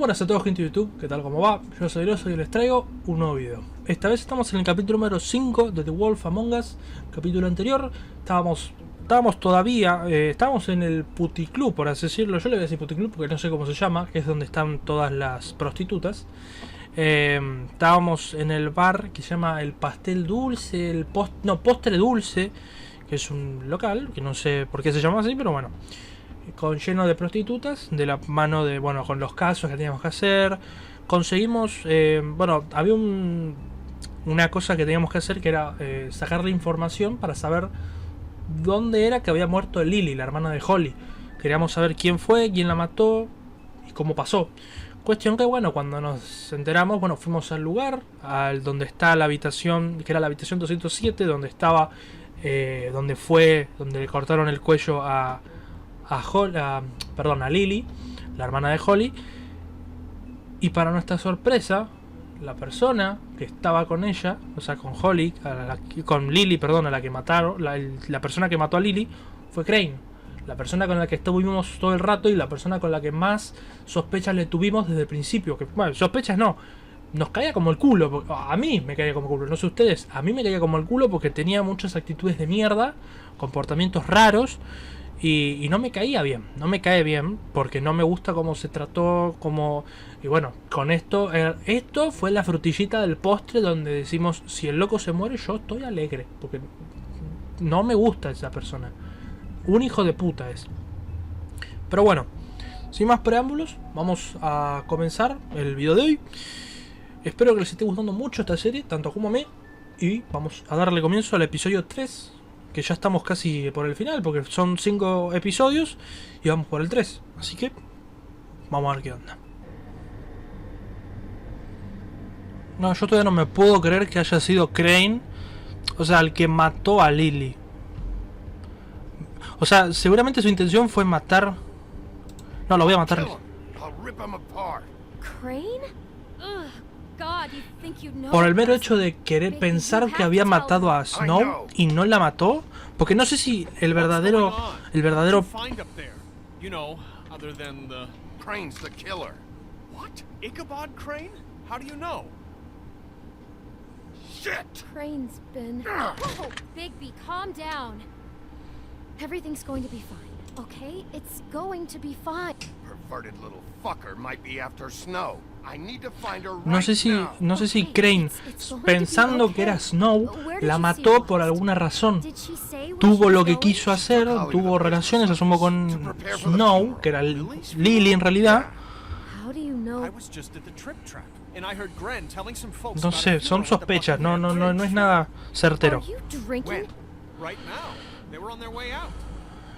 buenas a todos, gente de YouTube, ¿qué tal? ¿Cómo va? Yo soy Rosso y les traigo un nuevo video. Esta vez estamos en el capítulo número 5 de The Wolf Among Us. Capítulo anterior estábamos todavía, estábamos en el puticlub, por así decirlo. Yo le voy a decir puticlub porque no sé cómo se llama, que es donde están todas las prostitutas. Estábamos en el bar que se llama el Pastel Dulce, Postre Dulce, que es un local, que no sé por qué se llama así, pero bueno, lleno de prostitutas, de la mano de, bueno, con los casos que teníamos que hacer. Conseguimos, bueno, había una cosa que teníamos que hacer, que era sacarle información para saber dónde era que había muerto Lily, la hermana de Holly. Queríamos saber quién fue, quién la mató y cómo pasó. Cuestión que, bueno, cuando nos enteramos, bueno, fuimos al lugar, donde está la habitación, que era la habitación 207, donde estaba, donde le cortaron el cuello a Lily, la hermana de Holly. Y para nuestra sorpresa, la persona que estaba con ella, o sea, con Holly, con Lily, perdón, a la que mataron, la persona que mató a Lily fue Crane. La persona con la que estuvimos todo el rato y la persona con la que más sospechas le tuvimos desde el principio. Que, bueno, sospechas no, nos caía como el culo. A mí me caía como el culo, no sé ustedes. A mí me caía como el culo porque tenía muchas actitudes de mierda, comportamientos raros. Y no me caía bien, no me cae bien, porque no me gusta cómo se trató, y bueno, con esto fue la frutillita del postre donde decimos, si el loco se muere yo estoy alegre, porque no me gusta esa persona. Un hijo de puta es. Pero bueno, sin más preámbulos, vamos a comenzar el video de hoy. Espero que les esté gustando mucho esta serie, tanto como a mí, y vamos a darle comienzo al episodio 3. Que ya estamos casi por el final, porque son 5 episodios y vamos por el 3. Así que vamos a ver qué onda. No, yo todavía no me puedo creer que haya sido Crane, o sea, el que mató a Lily. O sea, seguramente su intención fue matar. No, lo voy a matar. Por el mero hecho de querer pensar que había matado a Snow y no la mató, porque no sé si el verdadero Crane's the killer. What? Ichabod Crane? How do you know? Shit! Crane's been... Oh, Bigby, calm down. Everything's going to be fine, okay? It's going to be fine. Perverted little fucker might be after Snow. I need to find her right no sé si Crane, pensando que era Snow, la mató por alguna razón. Tuvo lo que quiso hacer, tuvo relaciones, asumo, con Snow, que era Lily en realidad. No sé, son sospechas, no es nada certero.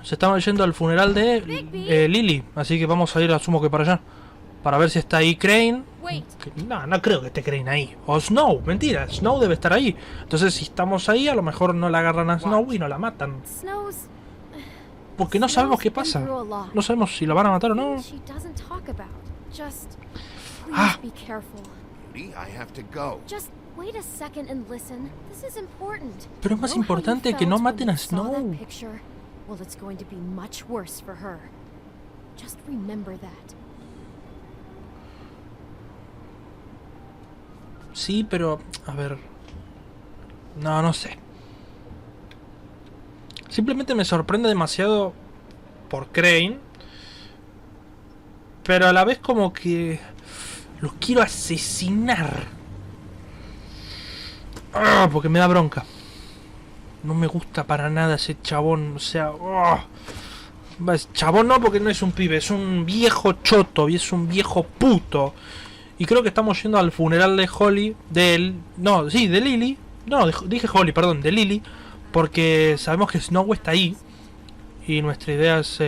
Se estaban yendo al funeral de Lily, así que vamos a ir, asumo que para allá, para ver si está ahí Crane. No creo que esté Crane ahí. O Snow, mentira, Snow debe estar ahí. Entonces si estamos ahí, a lo mejor no la agarran a Snow y no la matan. Porque no sabemos qué pasa. No sabemos si la van a matar o no. Ah. Pero es más importante que no maten a Snow. Sí, pero... a ver... No sé. Simplemente me sorprende demasiado por Crane. Pero a la vez como que... los quiero asesinar. Porque me da bronca. No me gusta para nada ese chabón. O sea... Chabón no, porque no es un pibe. Es un viejo choto. Y es un viejo puto. Y creo que estamos yendo al funeral de Holly, de Lily. No, dije Holly, perdón, de Lily. Porque sabemos que Snow está ahí. Y nuestra idea es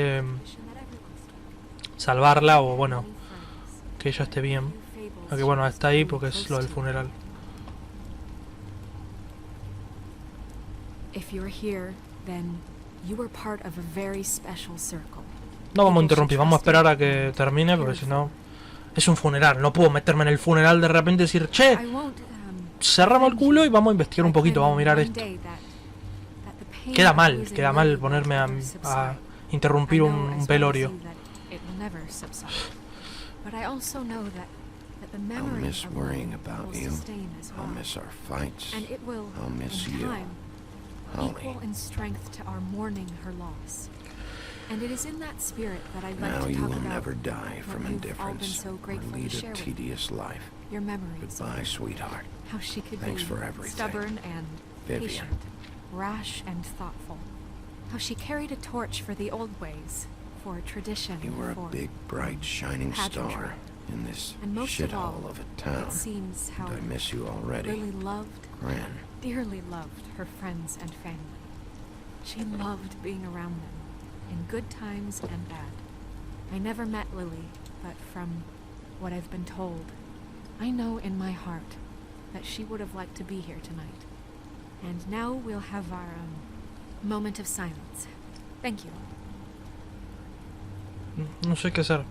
salvarla, o bueno, que ella esté bien. Aunque bueno, está ahí porque es lo del funeral. No vamos a interrumpir, vamos a esperar a que termine, porque si no... es un funeral, no puedo meterme en el funeral de repente y decir, che, cerramos el culo y vamos a investigar un poquito, vamos a mirar esto. Queda mal ponerme a interrumpir un velorio. but I also know that the I'll memory miss of worrying Lily about will you. sustain as well. I'll miss our fights. And it will, I'll miss in you, time, Holly. equal in strength to our mourning her loss. And it is in that spirit that I'd like Now to you talk will about never die what from you've all been indifference so or grateful to lead share a with me. tedious life. Your memories. Goodbye, sweetheart. How she could Thanks be for everything. stubborn and Vivian. patient, rash and thoughtful. How she carried a torch for the old ways, for tradition, You were for a big, bright, shining pageantry. star in this And most of all, shithole of a town. it seems how And I miss you already. Lily loved, Gran. dearly loved her friends and family. She loved being around them, in good times and bad. I never met Lily, but from what I've been told, I know in my heart that she would have liked to be here tonight. And now we'll have our moment of silence. Thank you. No sé qué hacer.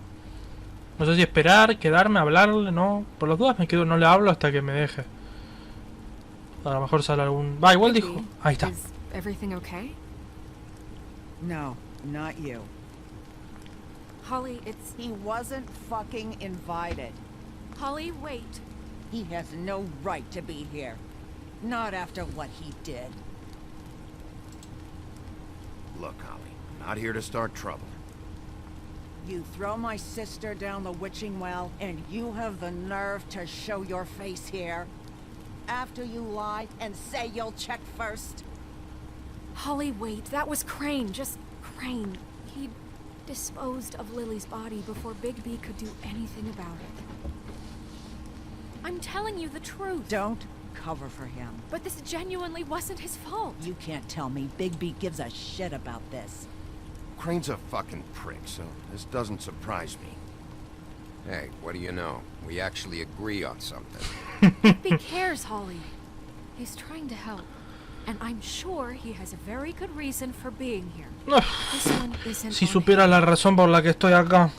No sé si esperar, quedarme, hablarle, no. Por las dudas me quedo, no le hablo hasta que me deje. A lo mejor sale algún... Va, igual dijo... Ahí está. Is everything okay? No, not you. Holly, it's... He wasn't fucking invited. Holly, wait. He has no right to be here. Not after what he did. Look, Holly, I'm not here to start trouble. You throw my sister down the witching well, and you have the nerve to show your face here? After you lie and say you'll check first? Holly, wait. That was Crane. Just Crane. He disposed of Lily's body before Bigby could do anything about it. I'm telling you the truth. Don't cover for him. But this genuinely wasn't his fault. You can't tell me Bigby gives a shit about this. Crane's a fucking prick, so this doesn't surprise me. Hey, what do you know? We actually agree on something. He cares, Holly. He's trying to help. And I'm sure he has a very good reason for being here. This one isn't Si on supiera him. la razón por la que estoy acá.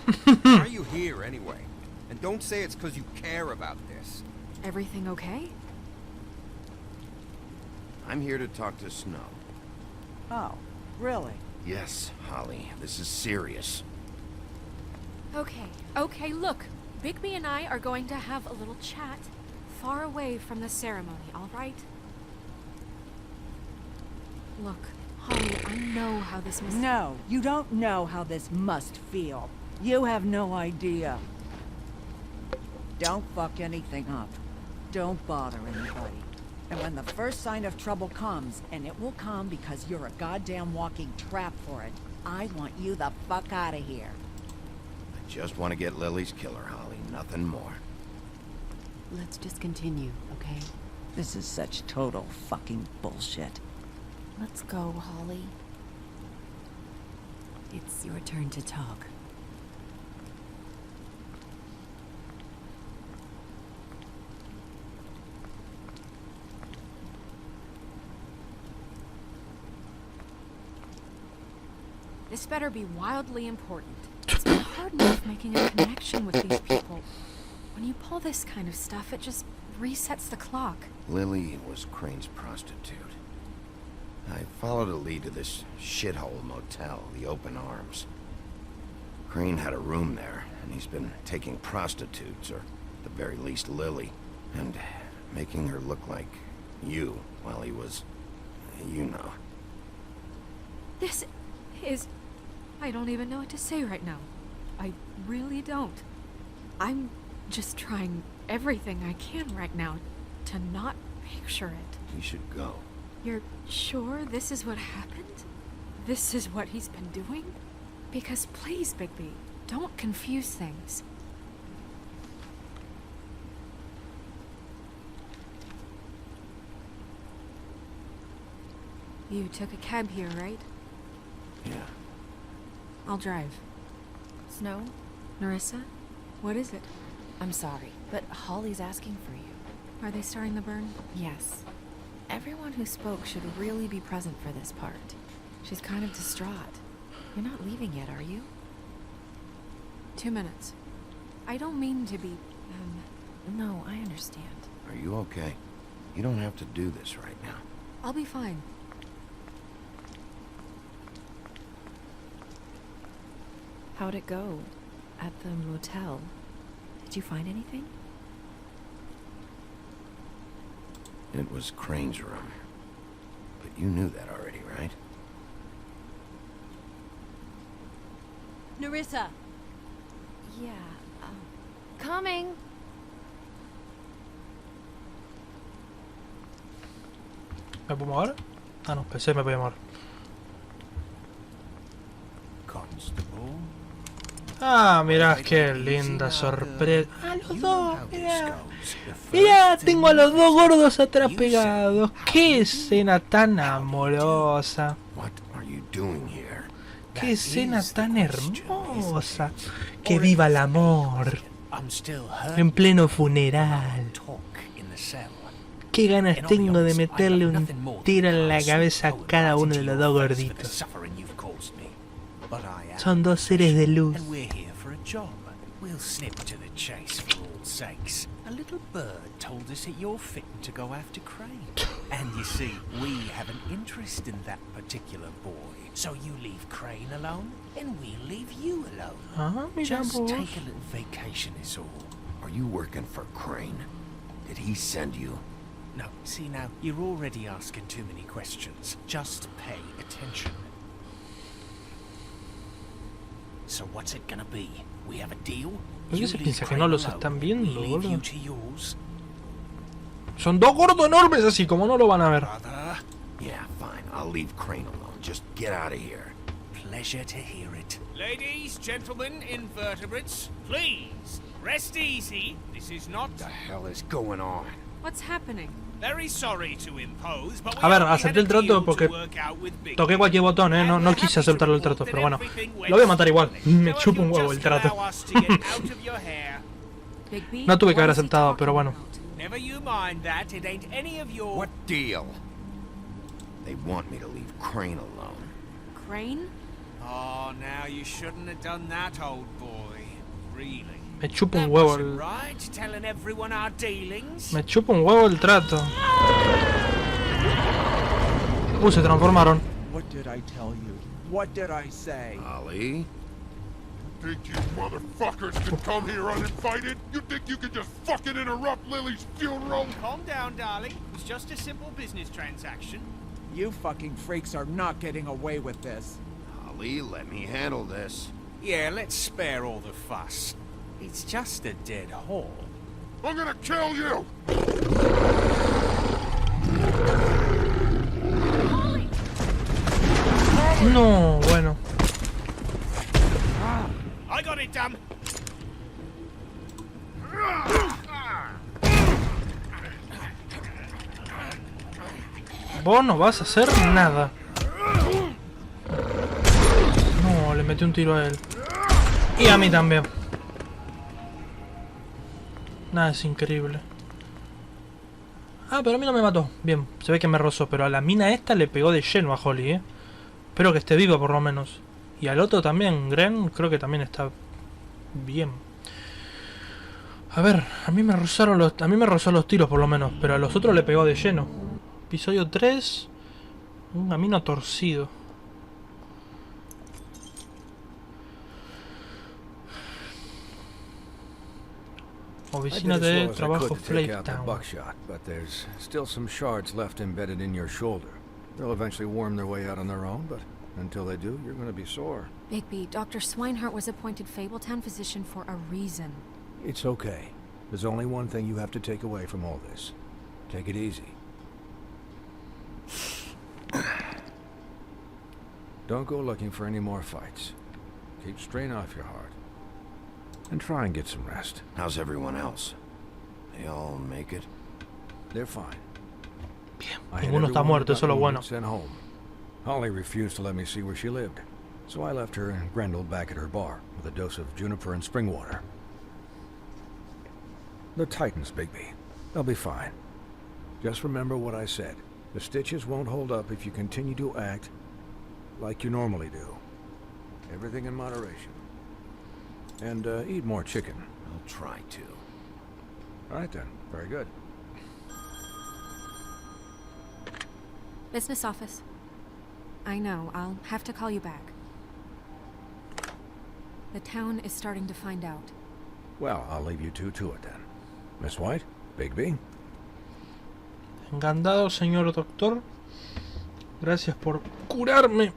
Why are you here anyway? And don't say it's because you care about this. Everything okay? I'm here to talk to Snow. Oh, really? Yes, Holly, this is serious. Okay, look. Bigby and I are going to have a little chat far away from the ceremony, all right? Look, Holly, I know how this must... No, you don't know how this must feel. You have no idea. Don't fuck anything up. Don't bother anybody. And when the first sign of trouble comes, and it will come because you're a goddamn walking trap for it, I want you the fuck out of here. I just want to get Lily's killer, Holly, nothing more. Let's just continue, okay? This is such total fucking bullshit. Let's go, Holly. It's your turn to talk. This better be wildly important. It's been hard enough making a connection with these people. When you pull this kind of stuff, it just resets the clock. Lily was Crane's prostitute. I followed a lead to this shithole motel, the Open Arms. Crane had a room there, and he's been taking prostitutes, or at the very least Lily, and making her look like you while he was, you know. This is... I don't even know what to say right now. I really don't. I'm just trying everything I can right now to not picture it. We should go. You're sure this is what happened? This is what he's been doing? Because please, Bigby, don't confuse things. You took a cab here, right? Yeah. I'll drive. Snow, Narissa? What is it? I'm sorry, but Holly's asking for you. Are they starting the burn? Yes. Everyone who spoke should really be present for this part. She's kind of distraught. You're not leaving yet, are you? 2 minutes. I don't mean to be, No, I understand. Are you okay? You don't have to do this right now. I'll be fine. How'd it go? At the motel? Did you find anything? It was Crane's room. But you knew that already, right? Nerissa! Yeah, coming. ¿Me puedo mover? Ah, no, pensé que me podía mover. Constable. Ah, mirá, qué linda sorpresa. Ah, los dos, mirá. Mirá, tengo a los dos gordos atrás pegados. Qué escena tan amorosa. What are you doing here? Qué escena tan hermosa. Que viva el amor. En pleno funeral. Qué ganas tengo de meterle un tiro en la cabeza a cada uno de los dos gorditos. Son dos seres de luz. We'll snip to the chase for all sakes. A little bird told us that you're fitting to go after Crane. And you see, we have an interest in that particular boy. So you leave Crane alone, and we'll leave you alone. Ah, mira Just vos. take a little vacation is all. Are you working for Crane? Did he send you? No, see now, you're already asking too many questions. Just pay attention. So what's it gonna be? We have a deal? ¿Por qué You se leave piensa que Crane no los alone, están viendo, we leave you boludo? to yours. Son dos gordos enormes así, como no lo van a ver. Brother, Yeah, fine. I'll leave Crane alone. Just get out of here. pleasure to hear it. Ladies, gentlemen, invertebrates, please, rest easy. This is not... What the hell is going on? What's happening? Very sorry to impose, but we A ver, only acepté had a el trato deal to porque work out with Big toqué cualquier botón, no, no quise aceptarlo el trato, pero bueno. Lo voy a matar igual. Me chupa un huevo el trato. Bigby, No tuve que what haber is he aceptado, talking pero bueno. about? Never you mind that, it ain't any of your... What deal? They want me to leave Crane alone. Crane? Oh, now you shouldn't have done that, old boy. Really. Me chupa un That huevo wasn't el... right, telling everyone our dealings. Me chupa un huevo el trato. Se transformaron. What did I tell you? What did I say? Ollie? Think you motherfuckers can come here uninvited? You think you can just fucking interrupt Lily's funeral? Calm down, darling. It was just a simple business transaction. You fucking freaks are not getting away with this. Ollie, let me handle this. Yeah, let's spare all the fuss. It's just a dead hole. I'm gonna kill you! No, bueno. I got it, damn. Vos no vas a hacer nada. No, le metí un tiro a él. Y a mí también. Nada, es increíble. Ah, pero a mí no me mató. Bien, se ve que me rozó, pero a la mina esta le pegó de lleno a Holly, Espero que esté viva por lo menos. Y al otro también, Gren, creo que también está bien. A ver, a mí me rozó los tiros por lo menos, pero a los otros le pegó de lleno. Episodio 3. Un camino torcido. Oficina de trabajo Flaytown. Buckshot, but there's still some shards left embedded in your shoulder. They'll eventually worm their way out on their own, but until they do, you're going to be sore. Bigby, Dr. Swinehart was appointed Fabletown physician for a reason. It's okay. There's only one thing you have to take away from all this. Take it easy. Don't go looking for any more fights. Keep strain off your heart. And try and get some rest. How's everyone else? They all make it? They're fine. Bien, ninguno está muerto, eso es lo bueno. Sent home. Holly refused to let me see where she lived, so I left her and Grendel back at her bar with a dose of juniper and spring water. The Titans, Bigby. They'll be fine. Just remember what I said. The stitches won't hold up if you continue to act like you normally do. Everything in moderation. And eat more chicken. I'll try to. All right then. Very good. Business office. I know, I'll have to call you back. The town is starting to find out. Well, I'll leave you two to it then. Miss White? Bigby? Encantado, señor doctor. Gracias por curarme.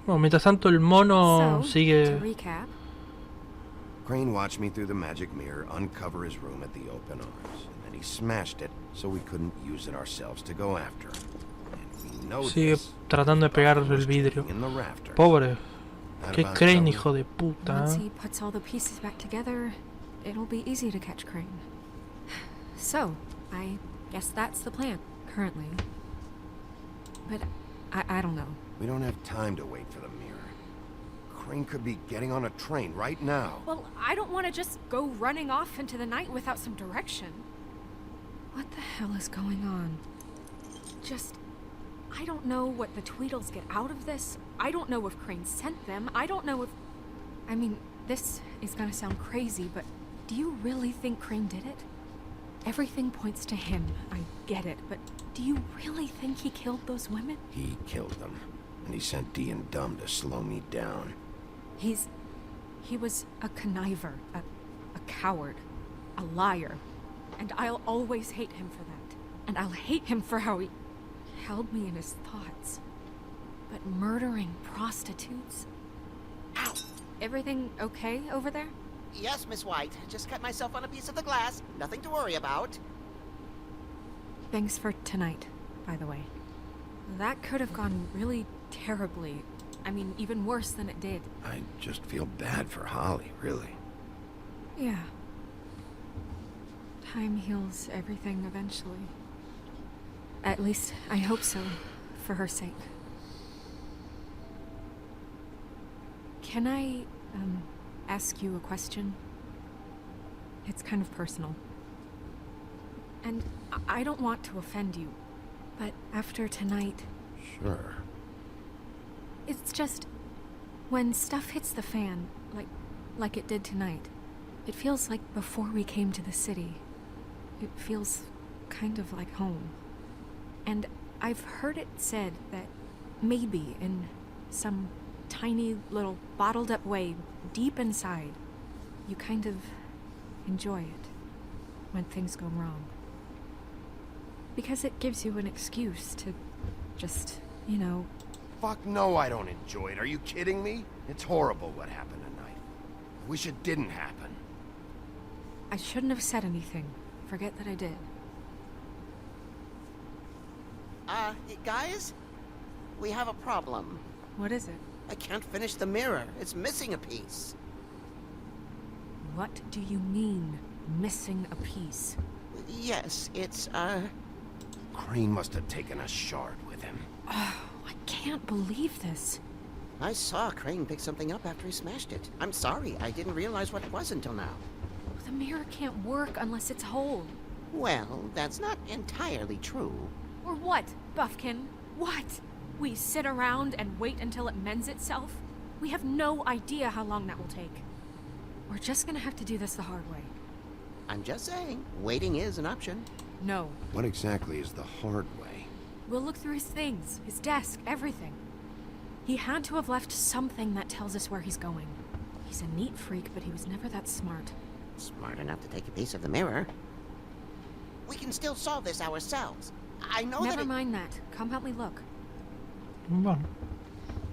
Bueno, mientras tanto el mono To sigue... recap, Crane watched me through the magic mirror uncover his room at the open arms, and then he smashed it so we couldn't use it ourselves to go after him. And we know Sigue this. tratando de pegar el vidrio. In the rafters. Pobre. That Qué about Crane, covers- hijo de puta. once he puts all the pieces back together, it'll be easy to catch Crane. So, I guess that's the plan, currently. But I don't know. We don't have time to wait for the mirror. Crane could be getting on a train right now. Well, I don't want to just go running off into the night without some direction. What the hell is going on? I don't know what the Tweedles get out of this. I don't know if Crane sent them. I don't know if... I mean, this is gonna sound crazy, but do you really think Crane did it? Everything points to him. I get it, but do you really think he killed those women? He killed them, and he sent D and Dumb to slow me down. He was a conniver, a coward, a liar, and I'll always hate him for that. And I'll hate him for how he held me in his thoughts. But murdering prostitutes? Ow! Everything okay over there? Yes, Miss White. Just cut myself on a piece of the glass. Nothing to worry about. Thanks for tonight, by the way. That could have gone really terribly. I mean, even worse than it did. I just feel bad for Holly, really. Yeah. Time heals everything eventually. At least, I hope so, for her sake. Can I, ask you a question? It's kind of personal. And I don't want to offend you, but after tonight... Sure. It's just... when stuff hits the fan, like it did tonight, it feels like before we came to the city. It feels kind of like home. And I've heard it said that maybe in some tiny little bottled up way deep inside, you kind of enjoy it when things go wrong. Because it gives you an excuse to just, you know... Fuck no, I don't enjoy it. Are you kidding me? It's horrible what happened tonight. I wish it didn't happen. I shouldn't have said anything. Forget that I did. Guys? We have a problem. What is it? I can't finish the mirror. It's missing a piece. What do you mean, missing a piece? Yes, it's, Crane must have taken a shard with him. Oh, I can't believe this. I saw Crane pick something up after he smashed it. I'm sorry, I didn't realize what it was until now. The mirror can't work unless it's whole. Well, that's not entirely true. Or what, Buffkin? What? We sit around and wait until it mends itself? We have no idea how long that will take. We're just gonna have to do this the hard way. I'm just saying, waiting is an option. No. What exactly is the hard way? We'll look through his things, his desk, everything. He had to have left something that tells us where he's going. He's a neat freak, but he was never that smart. Smart enough to take a piece of the mirror. We can still solve this ourselves. I know that Never mind that. Come help me look. Bueno.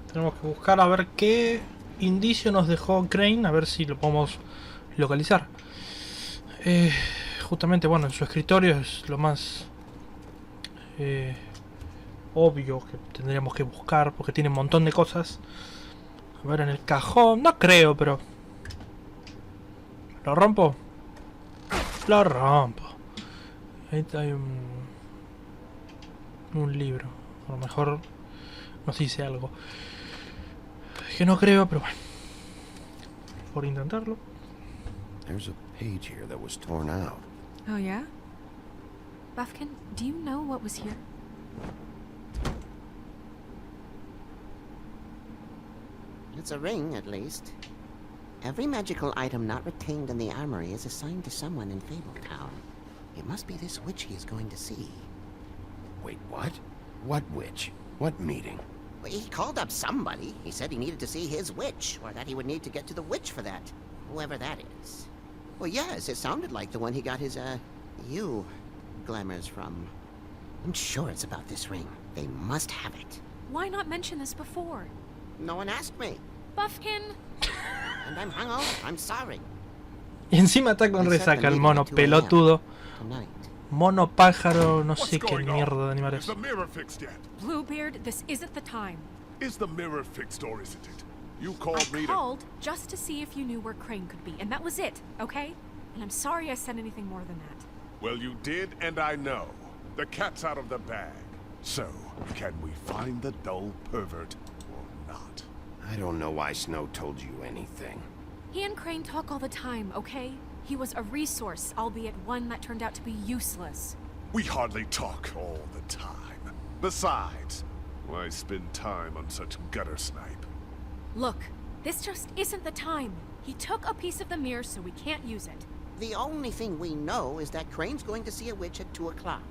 Tenemos que buscar a ver qué indicio nos dejó Crane, a ver si lo podemos localizar. Justamente, bueno, en su escritorio es lo más obvio que tendríamos que buscar, porque tiene un montón de cosas. A ver, en el cajón, no creo, pero... ¿Lo rompo? Lo rompo. Ahí hay un libro. A lo mejor nos dice algo. Que no creo, pero bueno. Por intentarlo. There's a page here that was torn out. Oh, yeah? Buffkin, do you know what was here? It's a ring, at least. Every magical item not retained in the armory is assigned to someone in Fabletown. It must be this witch he is going to see. Wait, what? What witch? What meeting? Well, he called up somebody. He said he needed to see his witch, or that he would need to get to the witch for that. Whoever that is. Well, yes, it sounded like the one he got his, glamours from. I'm sure it's about this ring. They must have it. Why not mention this before? No one asked me. Buffkin! And I'm hungover. I'm sorry. Y encima está con resaca el mono pelotudo. Mono pájaro, no sé qué mierda de animal es. Is the mirror fixed yet? Bluebeard, this isn't the time. Is the mirror fixed or isn't it? You called me I called just to see if you knew where Crane could be, and that was it, okay? And I'm sorry I said anything more than that. Well, you did, and I know. The cat's out of the bag. So, can we find the dull pervert or not? I don't know why Snow told you anything. He and Crane talk all the time, okay? He was a resource, albeit one that turned out to be useless. We hardly talk all the time. Besides, why spend time on such gutter snipe? Look, this just isn't the time. He took a piece of the mirror, so we can't use it. The only thing we know is that Crane's going to see a witch at 2 o'clock.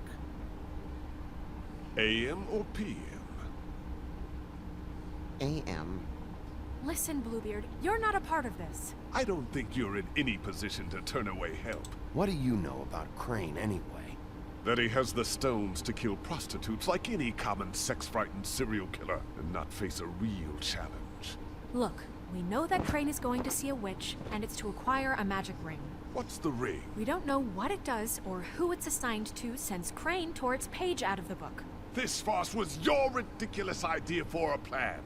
AM or PM? AM. Listen, Bluebeard, you're not a part of this. I don't think you're in any position to turn away help. What do you know about Crane anyway? That he has the stones to kill prostitutes like any common sex-frightened serial killer and not face a real challenge. Look, we know that Crane is going to see a witch, and it's to acquire a magic ring. What's the ring? We don't know what it does or who it's assigned to since Crane tore its page out of the book. This farce was your ridiculous idea for a plan.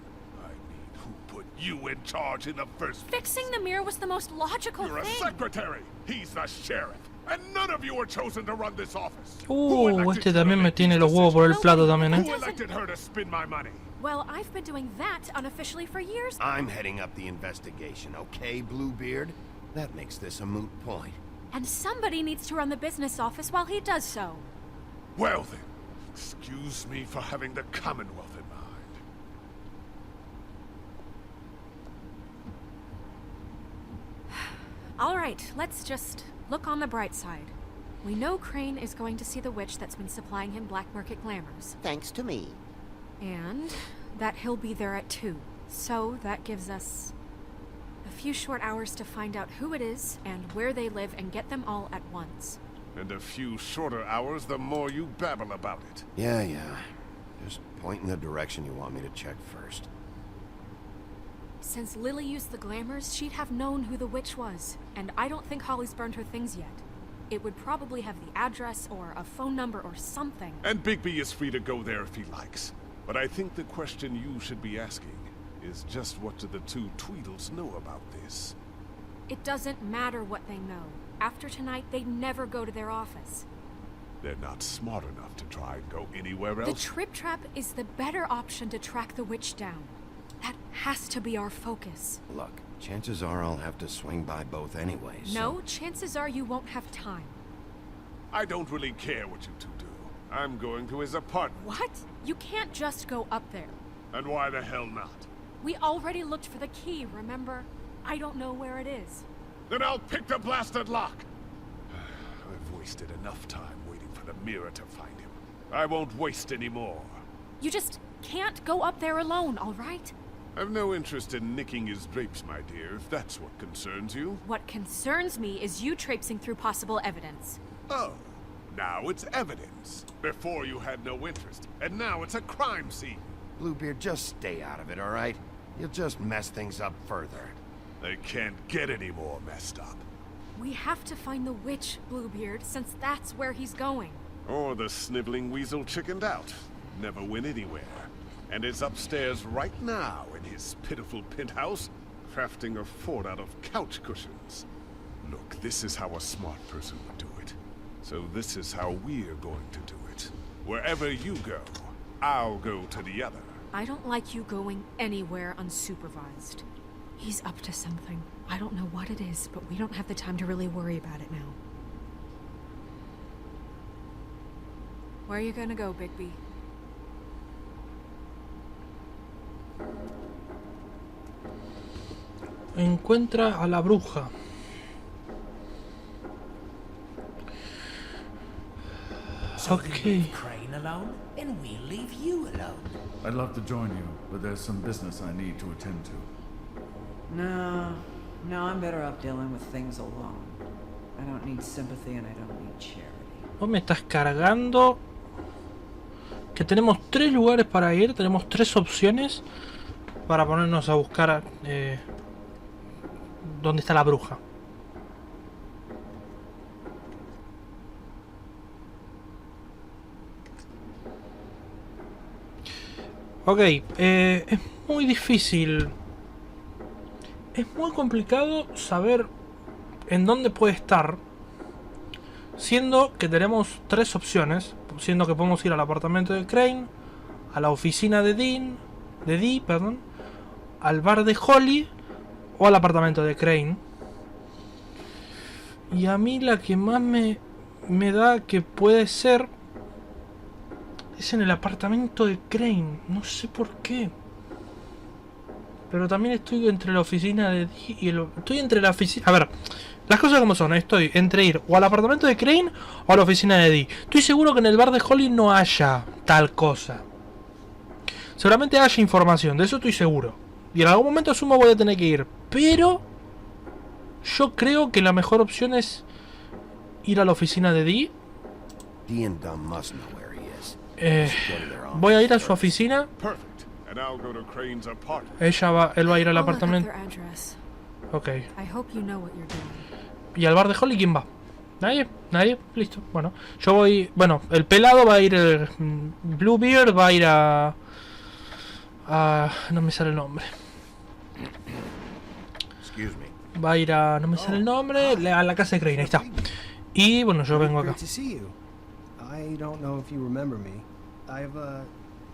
I mean, who put you in charge in the first place? Fixing the mirror was the most logical You're thing. a secretary. He's the sheriff. And none of you were chosen to run this office. Este también me tiene los huevos por el plato también, Who elected her to spend my money? Well, I've been doing that unofficially for years. I'm heading up the investigation, okay, Bluebeard? That makes this a moot point. And somebody needs to run the business office while he does so. Well then, excuse me for having the Commonwealth in mind. All right, let's just look on the bright side. We know Crane is going to see the witch that's been supplying him black market glamours. Thanks to me. And that he'll be there at 2. So that gives us a few short hours to find out who it is and where they live and get them all at once. And a few shorter hours the more you babble about it. Yeah. Just point in the direction you want me to check first. Since Lily used the glamours, she'd have known who the witch was. And I don't think Holly's burned her things yet. It would probably have the address or a phone number or something. And Bigby is free to go there if he likes. But I think the question you should be asking is just what do the two Tweedles know about this? It doesn't matter what they know. After tonight, they'd never go to their office. They're not smart enough to try and go anywhere else? The Trip Trap is the better option to track the witch down. That has to be our focus. Look, chances are I'll have to swing by both anyway, so... No, chances are you won't have time. I don't really care what you two do. I'm going to his apartment. What? You can't just go up there. And why the hell not? We already looked for the key, remember? I don't know where it is. Then I'll pick the blasted lock! I've wasted enough time waiting for the mirror to find him. I won't waste any more. You just can't go up there alone, all right? I've no interest in nicking his drapes, my dear, if that's what concerns you. What concerns me is you traipsing through possible evidence. Oh, now it's evidence. Before you had no interest, and now it's a crime scene. Bluebeard, just stay out of it, all right? You'll just mess things up further. They can't get any more messed up. We have to find the witch, Bluebeard, since that's where he's going. Or the sniveling weasel chickened out. Never went anywhere. And is upstairs right now in his pitiful penthouse, crafting a fort out of couch cushions. Look, this is how a smart person would do it. So this is how we're going to do it. Wherever you go, I'll go to the other. I don't like you going anywhere unsupervised. He's up to something. I don't know what it is, but we don't have the time to really worry about it now. Where are you gonna go, Bigby? Encuentra a la bruja. So Okay. Crane alone, and we'll leave you alone. I'd love to join you, but there's some business I need to attend to. No, I'm better off dealing with things alone. I don't need sympathy and I don't need charity. Vos me estás cargando. Que tenemos 3 lugares para ir, tenemos 3 opciones para ponernos a buscar dónde está la bruja. Ok, es muy difícil. Es muy complicado saber en dónde puede estar, siendo que tenemos 3 opciones, siendo que podemos ir al apartamento de Crane, a la oficina de Dee, al bar de Holly o al apartamento de Crane. Y a mí la que más me da que puede ser es en el apartamento de Crane, no sé por qué. Pero también estoy entre la oficina de Dee y estoy entre la oficina... A ver, las cosas como son, estoy entre ir o al apartamento de Crane o a la oficina de Dee. Estoy seguro que en el bar de Holly no haya tal cosa. Seguramente haya información, de eso estoy seguro. Y en algún momento asumo voy a tener que ir. Pero yo creo que la mejor opción es ir a la oficina de Dee. Voy a ir a su oficina. Él va a ir al apartamento. Ok. ¿Y al bar de Holly quién va? ¿Nadie? Listo. Bueno, yo voy... Bueno, el pelado va a ir... El Bluebeard va a ir a... No me sale el nombre. Va a ir a... No me sale el nombre. A la casa de Crane, ahí está. Y bueno, yo vengo acá. I don't know if you remember me. I've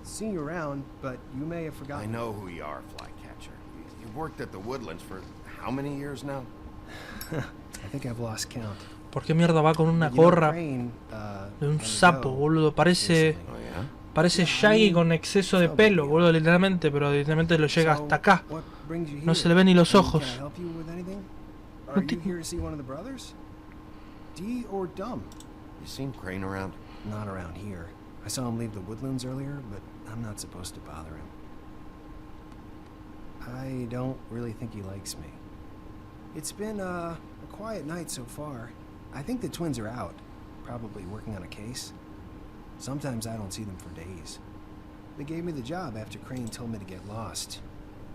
seen you around, but you may have forgotten. I know who you are, Flycatcher. You've worked at the Woodlands for how many years now? I think I've lost count. ¿Por qué mierda va con una gorra de un sapo, boludo? Parece Shaggy con exceso de pelo, boludo, literalmente, pero literalmente lo llega hasta acá. No se le ven ni los ojos. Are you here to see one of the brothers? Dee or Dumb? You seen Crane around? Not around here. I saw him leave the Woodlands earlier, but I'm not supposed to bother him. I don't really think he likes me. It's been a quiet night so far. I think the twins are out, probably working on a case. Sometimes I don't see them for days. They gave me the job after Crane told me to get lost.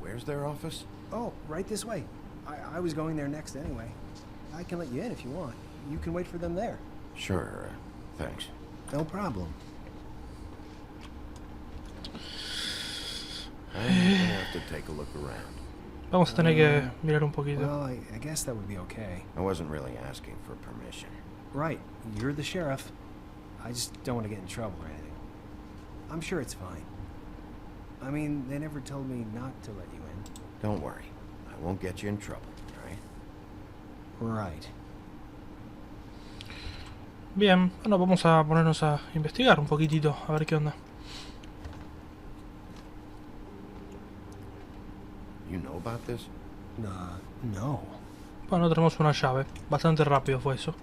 Where's their office? Oh, right this way. I was going there next anyway. I can let you in if you want. You can wait for them there. Sure, thanks. No problem. I'm gonna have to take a look around. Vamos a tener que mirar un poquito. Well, I guess that would be okay. I wasn't really asking for permission. Right, you're the sheriff. I just don't want to get in trouble or anything. I'm sure it's fine. I mean, they never told me not to let you in. Don't worry. I won't get you in trouble, right? Right. Bien, bueno, vamos a ponernos a investigar un poquitito, a ver qué onda. You know about this? No. Bueno, tenemos una llave. Bastante rápido fue eso.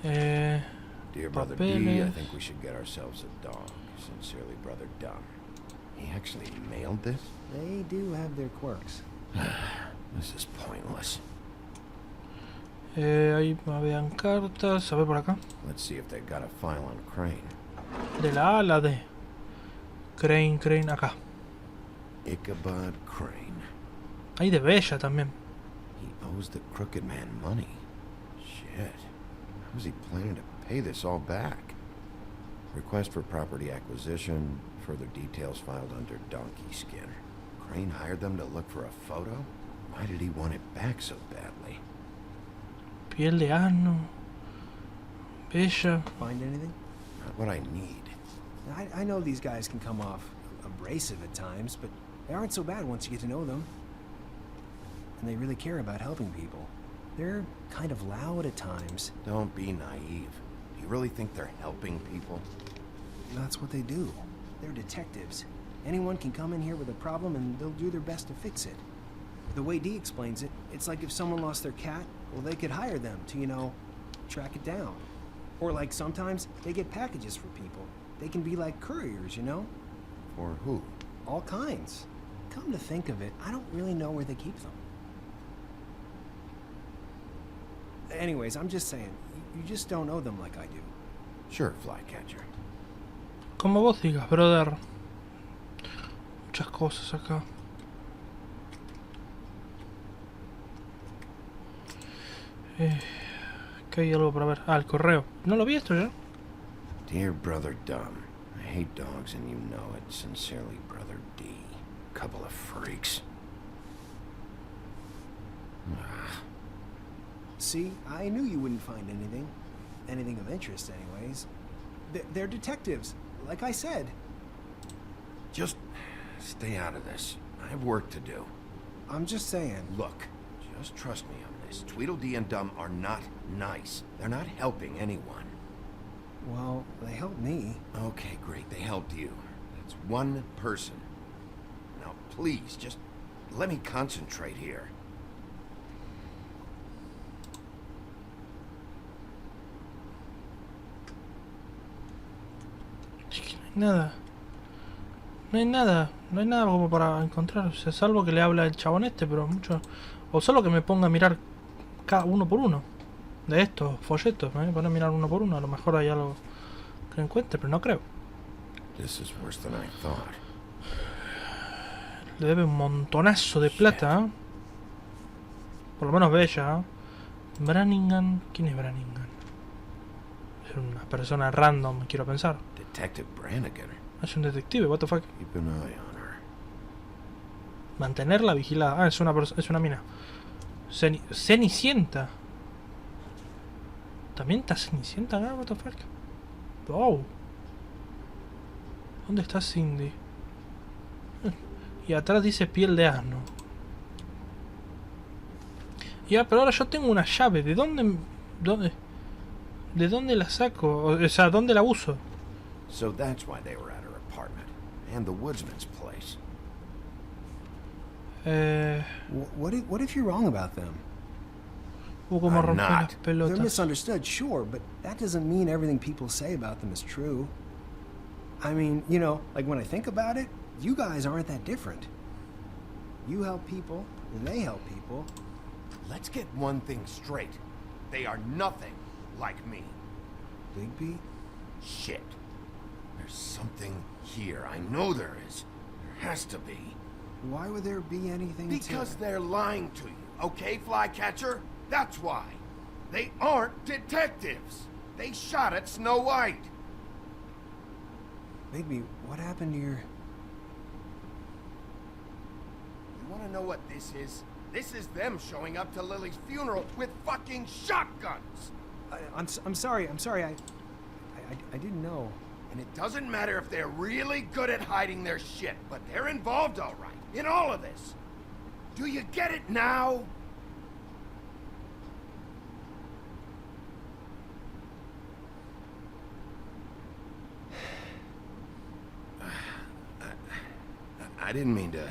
Dear Brother D, I think we should get ourselves a dog. Sincerely, Brother Dumb. He actually mailed this? They do have their quirks. This is pointless. Ahí habían cartas. A ver por acá. Let's see if they got a file on Crane. De la A a la D. Crane, acá. Ichabod Crane. Ahí de Bella también. He owes the crooked man money. Shit. How is he planning to pay this all back? Request for property acquisition. Further details filed under donkey skin. Crane hired them to look for a photo? Why did he want it back so badly? Piel de asno. Bella. Find anything? Not what I need. I know these guys can come off abrasive at times, but they aren't so bad once you get to know them. And they really care about helping people. They're kind of loud at times. Don't be naive. Do you really think they're helping people? That's what they do. They're detectives. Anyone can come in here with a problem and they'll do their best to fix it. The way Dee explains it, it's like if someone lost their cat, well, they could hire them to, track it down. Or like sometimes they get packages for people. They can be like couriers, you know? For who? All kinds. Come to think of it, I don't really know where they keep them. Anyways, I'm just saying, you just don't know them like I do. Sure, Flycatcher. Como vos digas, brother. Muchas cosas acá. Que hay algo para ver. Ah, el correo. No lo vi esto ya. Dear Brother Dumb, I hate dogs and you know it. Sincerely, Brother D. Couple of freaks. See, I knew you wouldn't find anything. Anything of interest, anyways. They're detectives, like I said. Just stay out of this. I have work to do. I'm just saying. Look, just trust me on this. Tweedledee and Dumb are not nice. They're not helping anyone. Well, they helped me. Okay, great. They helped you. That's one person. Now, please, just let me concentrate here. Nada. No hay nada. No hay nada como para encontrar. O sea, salvo que le habla el chabón este, pero mucho. O solo que me ponga a mirar cada uno por uno. De estos folletos. Me voy a poner a mirar uno por uno. A lo mejor hay algo que encuentre, pero no creo. This is worse than I thought. Le debe un montonazo de plata. ¿Eh? Por lo menos bella. ¿Eh? Brannigan. ¿Quién es Brannigan? Es una persona random, quiero pensar. Detective Brannigan. Es un detective, what the fuck. Keep an eye on her. Mantenerla vigilada. Ah, es una mina. Cenicienta. ¿También está Cenicienta acá? What the fuck. Wow. ¿Dónde está Cindy? Y atrás dice piel de asno. Ya, pero ahora yo tengo una llave. ¿De dónde la saco? O sea, ¿dónde la uso? So that's why they were at her apartment and the woodsman's place. What if you're wrong about them? Como romper las They're pelotas. misunderstood, sure, but that doesn't mean everything people say about them is true. I mean, you know, like when I think about it, you guys aren't that different. You help people, and they help people. Let's get one thing straight. They are nothing like me. Bigby? Shit. There's something here. I know there is. There has to be. Why would there be anything Because they're lying to you, okay, Flycatcher? That's why. They aren't detectives. They shot at Snow White. Bigby, what happened to your... You wanna know what this is? This is them showing up to Lily's funeral with fucking shotguns! I'm sorry, I didn't know. And it doesn't matter if they're really good at hiding their shit, but they're involved all right, in all of this. Do you get it now? I didn't mean to...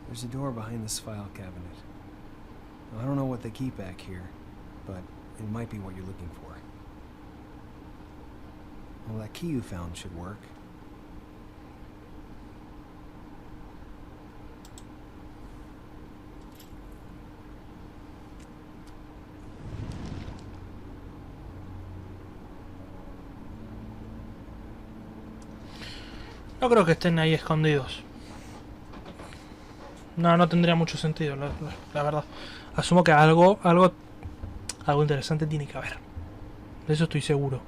There's a door behind this file cabinet. I don't know what they keep back here, but it might be what you're looking for. Well, that key you found should work. No creo que estén ahí escondidos. No tendría mucho sentido, la verdad. Asumo que algo interesante tiene que haber. De eso estoy seguro.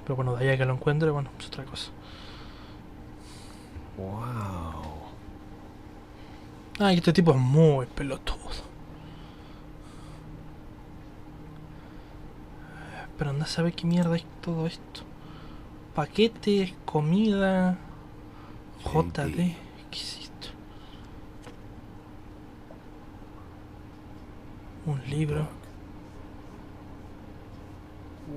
Pero bueno, de ahí a que lo encuentre, bueno, es otra cosa. Wow. Ay, este tipo es muy pelotudo. Pero anda a saber qué mierda es todo esto. Paquetes, comida, JD. ¿Qué es esto? Un libro.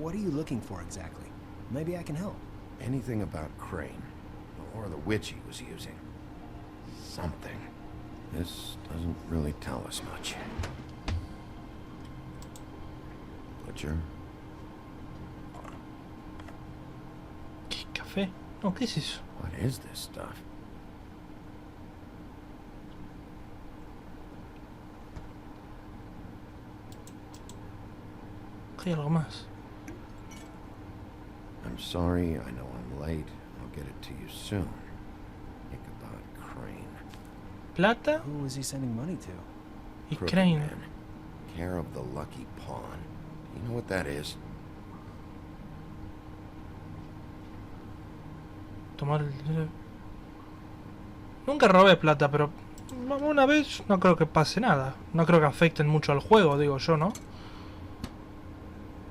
What are you looking for exactly? Maybe I can help. Anything about Crane, or the witch he was using. Something. This doesn't really tell us much. Butcher. Café. No, ¿qué es eso? What is this stuff? Hay algo más. I'm sorry, I know I'm late. I'll get it to you soon. Ichabod Crane. Plata Who was he sending money to? y Crooked Crane. Man. Care of the Lucky Pawn. You know what that is? Tomar el dinero. Nunca robé plata, pero una vez no creo que pase nada. No creo que afecten mucho al juego, digo yo, ¿no?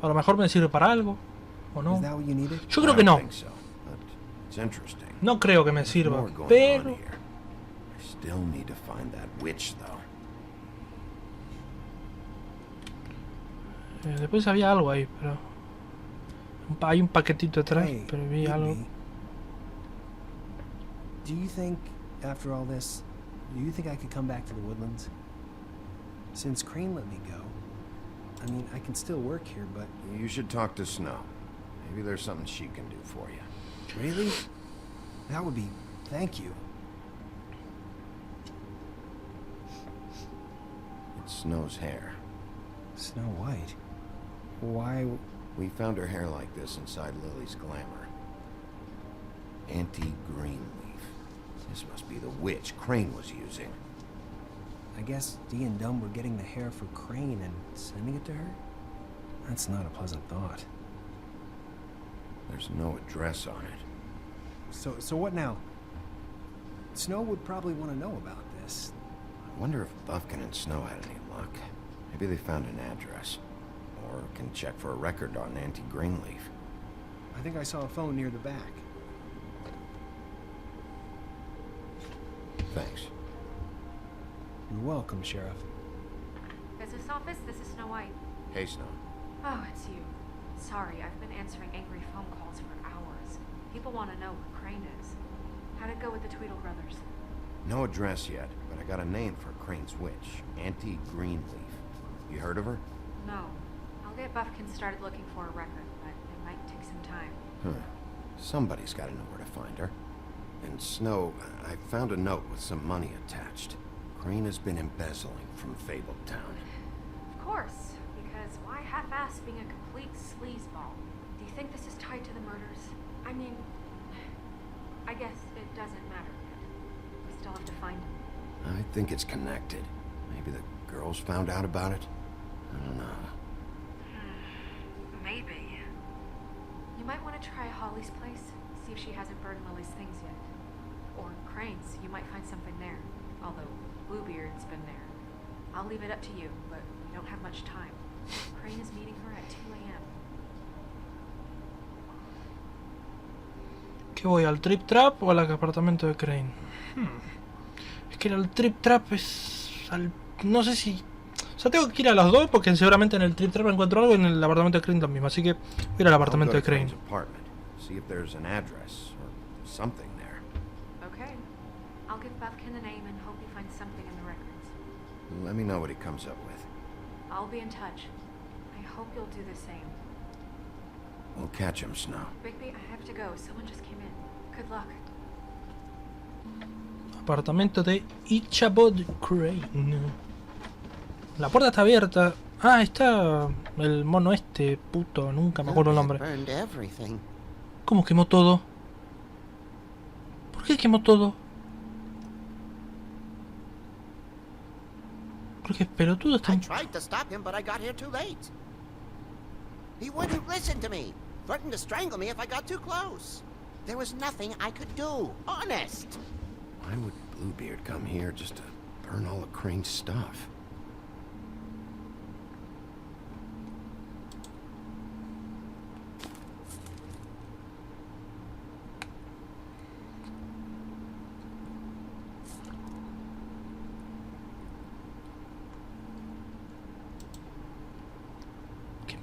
A lo mejor me sirve para algo, ¿o no? Is that what you needed? Yo creo que no. I don't think so, but it's interesting. No creo que me There's sirva, more going on pero... here. I still need to find that witch, though. Después había algo ahí, pero... Hay un paquetito atrás, Hey, pero vi Bigby, algo. do you think, after all this, do you think I could come back to the Woodlands? Since Crane let me go, I mean, I can still work here, but... You should talk to Snow. Maybe there's something she can do for you. Really? That would be... Thank you. It's Snow's hair. Snow White? Why... We found her hair like this inside Lily's glamour. Anti-green leaf. This must be the witch Crane was using. I guess Dee and Dumb were getting the hair for Crane and sending it to her? That's not a pleasant thought. There's no address on it. So what now? Snow would probably want to know about this. I wonder if Buffkin and Snow had any luck. Maybe they found an address. Or can check for a record on Anti-green leaf. I think I saw a phone near the back. Thanks. You're welcome, Sheriff. Business office, this is Snow White. Hey, Snow. Oh, it's you. Sorry, I've been answering angry phone calls for hours. People want to know where Crane is. How'd it go with the Tweedle brothers? No address yet, but I got a name for Crane's witch. Anti-green leaf. You heard of her? No. I'll get Buffkin started looking for a record, but it might take some time. Huh. Somebody's got to know where to find her. And Snow, I found a note with some money attached. Crane has been embezzling from Fabletown. Of course, because why half-ass being a complete sleazeball? Do you think this is tied to the murders? I mean, I guess it doesn't matter yet. We still have to find him. I think it's connected. Maybe the girls found out about it? I don't know. Maybe. You might want to try Holly's place, see if she hasn't burned Lily's things yet. Or Crane's, you might find something there. Although Bluebeard's been there. I'll leave it up to you, but we don't have much time. Crane is meeting her at 2 a.m. ¿Qué voy? ¿Al Trip Trap o al apartamento de Crane? Es que el Trip Trap es... No sé si... O sea, tengo que ir a los dos porque seguramente en el Trip Trap encuentro algo y en el apartamento de Crane también. Así que voy a ir al apartamento de Crane. See if there's an address or something there. Okay. I'll give Buffkin a name and hope he finds something in the records. Let me know what he comes up with. I'll be in touch. I hope you'll do the same. We'll catch him, Snow. Bigby, I have to go. Someone just came in. Good luck. Apartamento de Ichabod Crane. La puerta está abierta. Ah, está el mono este, puto, nunca me acuerdo el nombre. ¿Cómo quemó todo? ¿Por qué quemó todo? Creo que es pelotudo está... I tried to stop him, but I got here too late. He wouldn't listen to me. Threatened to strangle me if I got too close. There was nothing I could do. Honest. Why would Bluebeard come here just to burn all of Crane's stuff?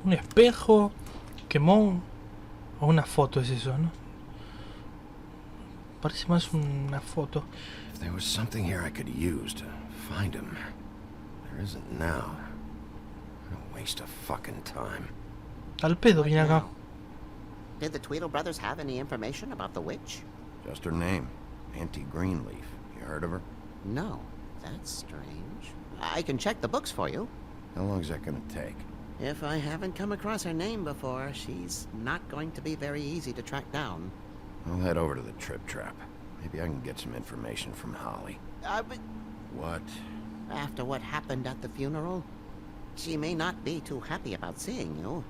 Un espejo, quemó o una foto es eso, ¿no? Parece más una foto. If there was something here I could use to find him, there isn't now. What a waste of fucking time. Al pedo viene acá. Did the Tweedle brothers have any information about the witch? Just her name. Auntie Greenleaf. You heard of her? No. That's strange. I can check the books for you. How long's that gonna take? If I haven't come across her name before, she's not going to be very easy to track down. I'll head over to the Trip Trap. Maybe I can get some information from Holly. But What? after what happened at the funeral, she may not be too happy about seeing you.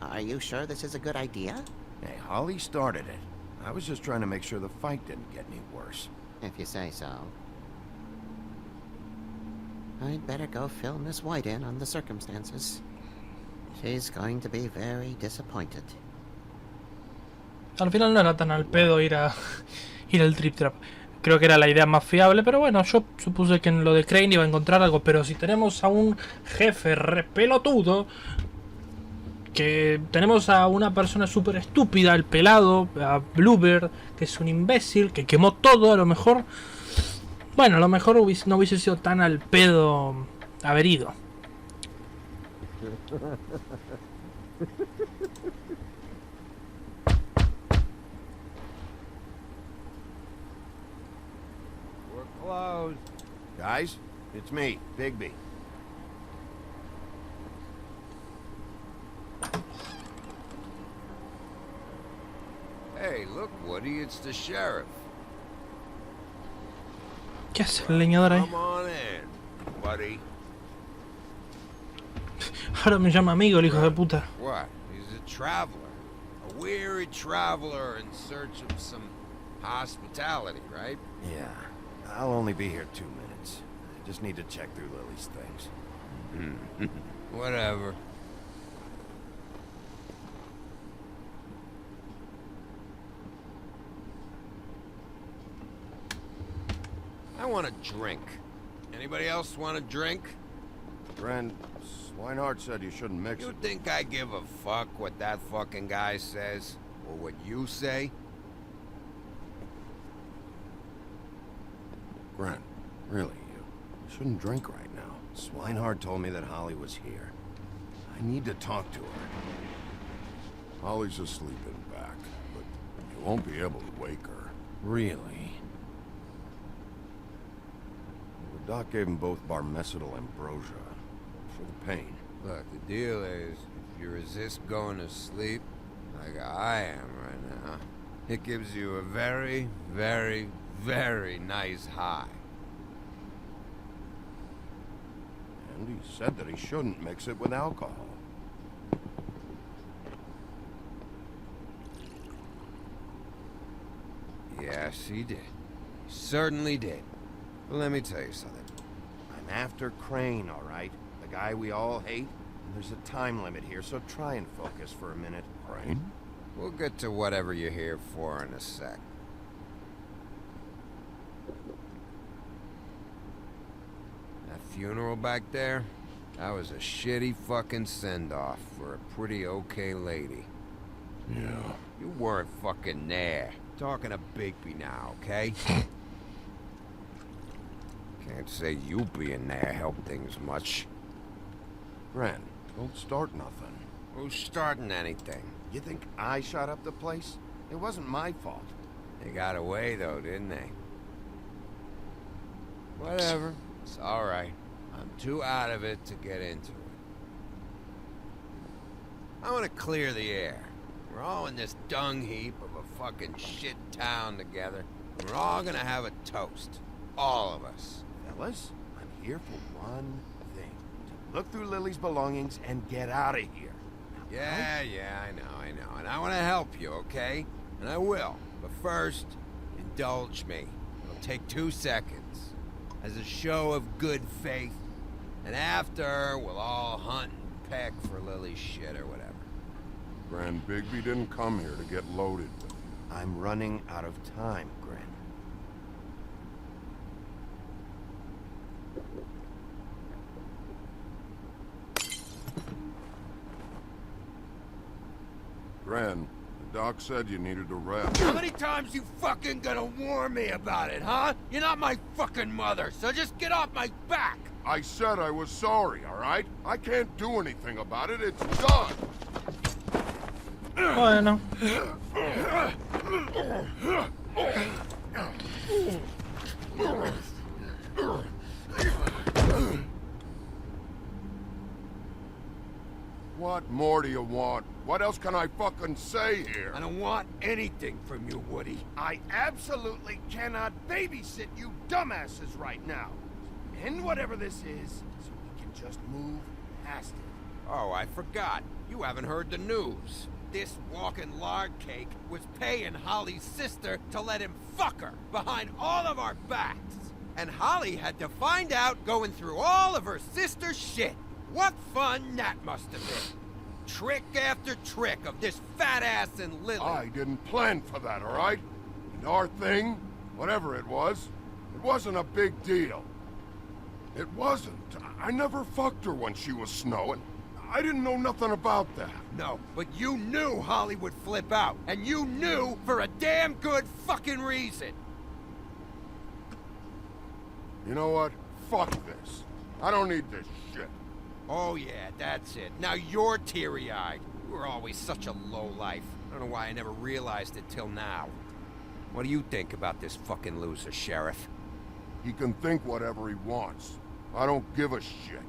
Are you sure this is a good idea? Hey, Holly started it. I was just trying to make sure the fight didn't get any worse. If you say so. I'd better go fill Miss White in on the circumstances. She's going to be very disappointed. Al final no era tan al pedo ir al Trip Trap. Creo que era la idea más fiable, pero bueno, yo supuse que en lo de Crane iba a encontrar algo. Pero si tenemos a un jefe repelotudo, que tenemos a una persona súper estúpida, el pelado, a Bluebird, que es un imbécil, que quemó todo, a lo mejor... Bueno, a lo mejor no hubiese sido tan al pedo haber ido. We're closed. Guys, it's me, Bigby. Hey, look, Woody, it's the sheriff. ¿Qué hace el leñador ahí? Come on in, buddy. Ahora me llama amigo el hijo de puta. What? He's a traveler. A weary traveler in search of some hospitality, right? Yeah. I'll only be here 2 minutes. I just need to check through Lily's things. Whatever. I want a drink. Anybody else want a drink? Friend, Swinehart said you shouldn't mix You it. think I give a fuck what that fucking guy says? Or what you say? Brent, really, you shouldn't drink right now. Swinehart told me that Holly was here. I need to talk to her. Holly's asleep in back, but you won't be able to wake her. Really? The doc gave them both barmecidal ambrosia for the pain. Look, the deal is, if you resist going to sleep, like I am right now, it gives you a very, very, very nice high. And he said that he shouldn't mix it with alcohol. Yes, he did. He certainly did. But let me tell you something. I'm after Crane, all right? The guy we all hate. And there's a time limit here, so try and focus for a minute. Crane? We'll get to whatever you're here for in a sec. That funeral back there, that was a shitty fucking send-off for a pretty okay lady. Yeah. You weren't fucking there. Talking to Bigby now, okay? Can't say you being there helped things much. Brent, don't start nothing. Who's starting anything? You think I shot up the place? It wasn't my fault. They got away though, didn't they? Whatever. It's alright. I'm too out of it to get into it. I want to clear the air. We're all in this dung heap of a fucking shit town together. We're all gonna have a toast. All of us. Fellas, I'm here for one thing. To look through Lily's belongings and get out of here. Yeah, I know. And I want to help you, okay? And I will. But first, indulge me. It'll take 2 seconds. As a show of good faith. And after, we'll all hunt and peck for Lily's shit or whatever. Grand Bigby didn't come here to get loaded with. I'm running out of time, Gren. Gran, the doc said you needed a rest. How many times you fucking gonna warn me about it, huh? You're not my fucking mother, so just get off my back! I said I was sorry, all right? I can't do anything about it. It's done. Bueno. What more do you want? What else can I fucking say here? I don't want anything from you, Woody. I absolutely cannot babysit you dumbasses right now. End whatever this is, so we can just move past it. Oh, I forgot. You haven't heard the news. This walking lard cake was paying Holly's sister to let him fuck her behind all of our backs. And Holly had to find out going through all of her sister's shit. What fun that must have been. Trick after trick of this fat ass and Lily. I didn't plan for that, all right? And our thing, whatever it wasn't a big deal. It wasn't. I never fucked her when she was snowing. I didn't know nothing about that. No, but you knew Holly would flip out. And you knew for a damn good fucking reason. You know what? Fuck this. I don't need this shit. Oh yeah, that's it. Now you're teary-eyed. You were always such a lowlife. I don't know why I never realized it till now. What do you think about this fucking loser, Sheriff? He can think whatever he wants. I don't give a shit.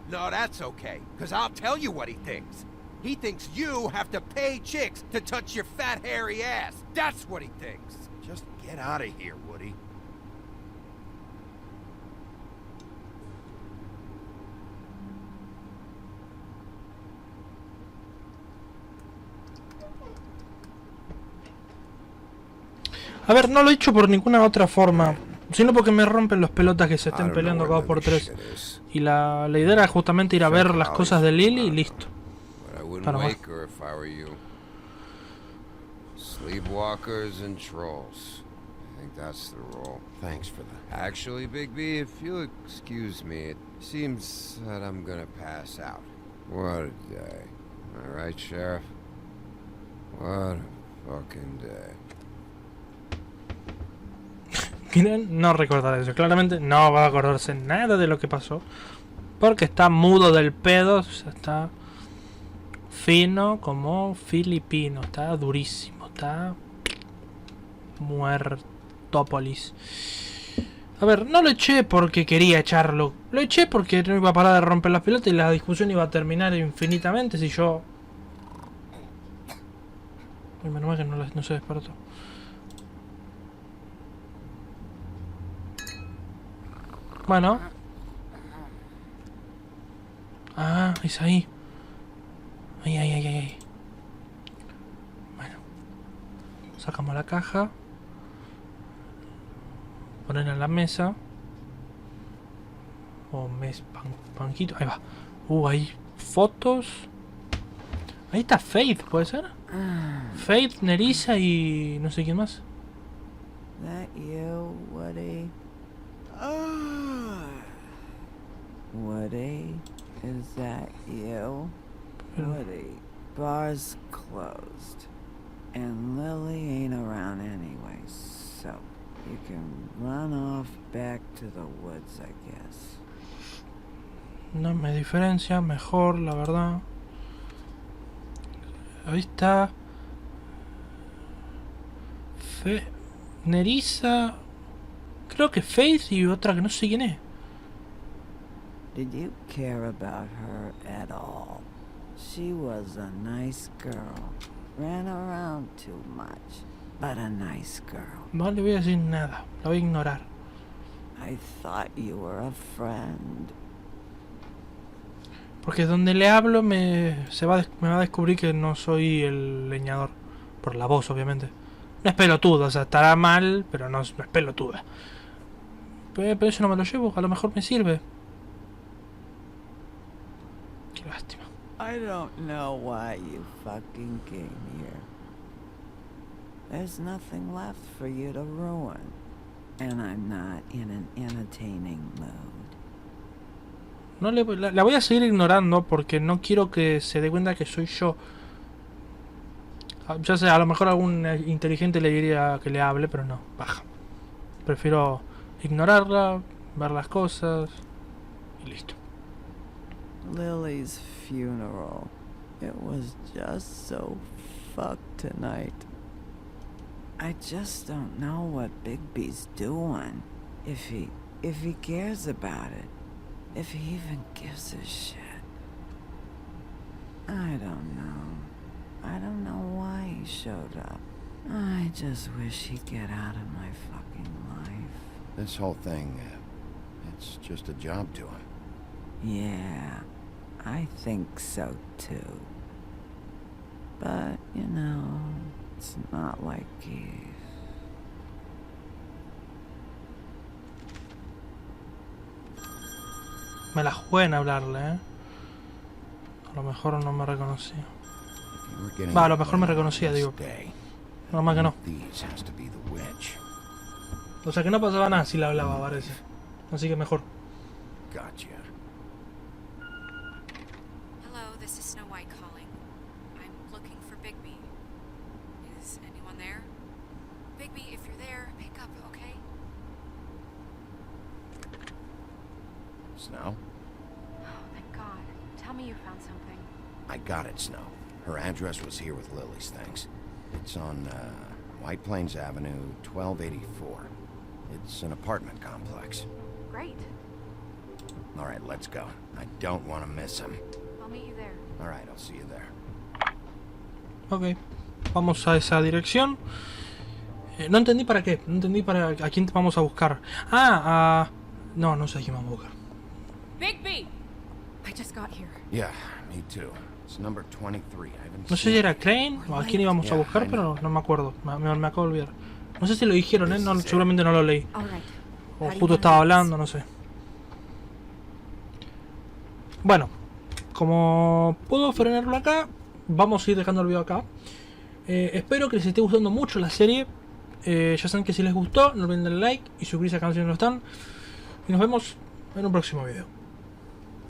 No, that's okay, because I'll tell you what he thinks. He thinks you have to pay chicks to touch your fat, hairy ass. That's what he thinks. Just get out of here, Woody. A ver, no lo he hecho por ninguna otra forma, sino porque me rompen los pelotas que se estén peleando cada por tres. Y la idea era justamente ir a ver las cosas de Lily y listo. Para más. Sleepwalkers and trolls. I think that's the rule. Thanks for that. Actually, Big B, if you'll excuse me, it seems that I'm gonna pass out. What a day. All right, Sheriff? What a fucking day. No recordará eso, claramente no va a acordarse nada de lo que pasó. Porque está mudo del pedo, o sea, está fino como filipino, está durísimo, está muertópolis. A ver, no lo eché porque quería echarlo, lo eché porque no iba a parar de romper las pelotas y la discusión iba a terminar infinitamente si yo... Uy, menos mal que no se despertó. Bueno. Ah, es ahí. Ahí. Bueno. Sacamos la caja. Ponerla en la mesa. O banquito. Ahí va. Hay fotos. Ahí está Faith, ¿puede ser? Faith, Nerissa y no sé quién más. That you, Woody? Woody, is that you? Woody, bar's closed. And Lily ain't around anyway, so you can run off back to the woods, I guess. No me diferencia, mejor, la verdad. Ahí está. Nerissa. Creo que Faith y otra que no sé quién es. Did you care about her at all? She was a nice girl. Ran around too much, but a nice girl. No le voy a decir nada, la voy a ignorar. I thought you were a friend. Porque donde le hablo me va a descubrir que no soy el leñador. Por la voz, obviamente. No es pelotuda, o sea, estará mal, pero no es pelotuda. Pero eso no me lo llevo, a lo mejor me sirve. Qué lástima. I don't know why you fucking came here. There's nothing left for you to ruin. And I'm not in an entertaining mood. No la voy a seguir ignorando porque no quiero que se dé cuenta que soy yo. Ya sé, a lo mejor algún inteligente le diría que le hable, pero no, baja. Prefiero ignorarla, ver las cosas y listo. Lily's funeral. It was just so fuck tonight. I just don't know what Bigby's doing. If he cares about it. If he even gives a shit. I don't know. I don't know why he showed up. I just wish he'd get out of my fucking life. This whole thing, it's just a job to him. Yeah, I think so too. But, you know, it's not like he's... Me la jugué en hablarle, ¿eh? A lo mejor no me reconocía. Va, a lo mejor me reconocía, digo. No más que no. O sea que no pasaba nada si le hablaba, parece. Así que mejor. Gotcha. Hello, this is Snow White calling. I'm looking for Bigby. Is anyone there? Bigby, if you're there, pick up, okay? Snow? Oh, thank God. Tell me you found something. I got it, Snow. Her address was here with Lily's things. It's on, White Plains Avenue, 1284. It's an apartment complex. Great. Alright, let's go. I don't want to miss him. I'll meet you there. Alright, I'll see you there. Ok. Vamos a esa dirección. No entendí para qué. No entendí para a quién vamos a buscar. No, no sé a quién vamos a buscar. Bigby! I just got here. Yeah, me too. It's number 23. No sé si era Crane o a quién íbamos a buscar, pero no me acuerdo. Me acabo de olvidar. No sé si lo dijeron, ¿eh? No, seguramente no lo leí. O justo estaba hablando, no sé. Bueno, como puedo frenarlo acá, vamos a ir dejando el video acá. Espero que les esté gustando mucho la serie. Ya saben que si les gustó, no olviden darle like y suscribirse al canal si no lo están. Y nos vemos en un próximo video.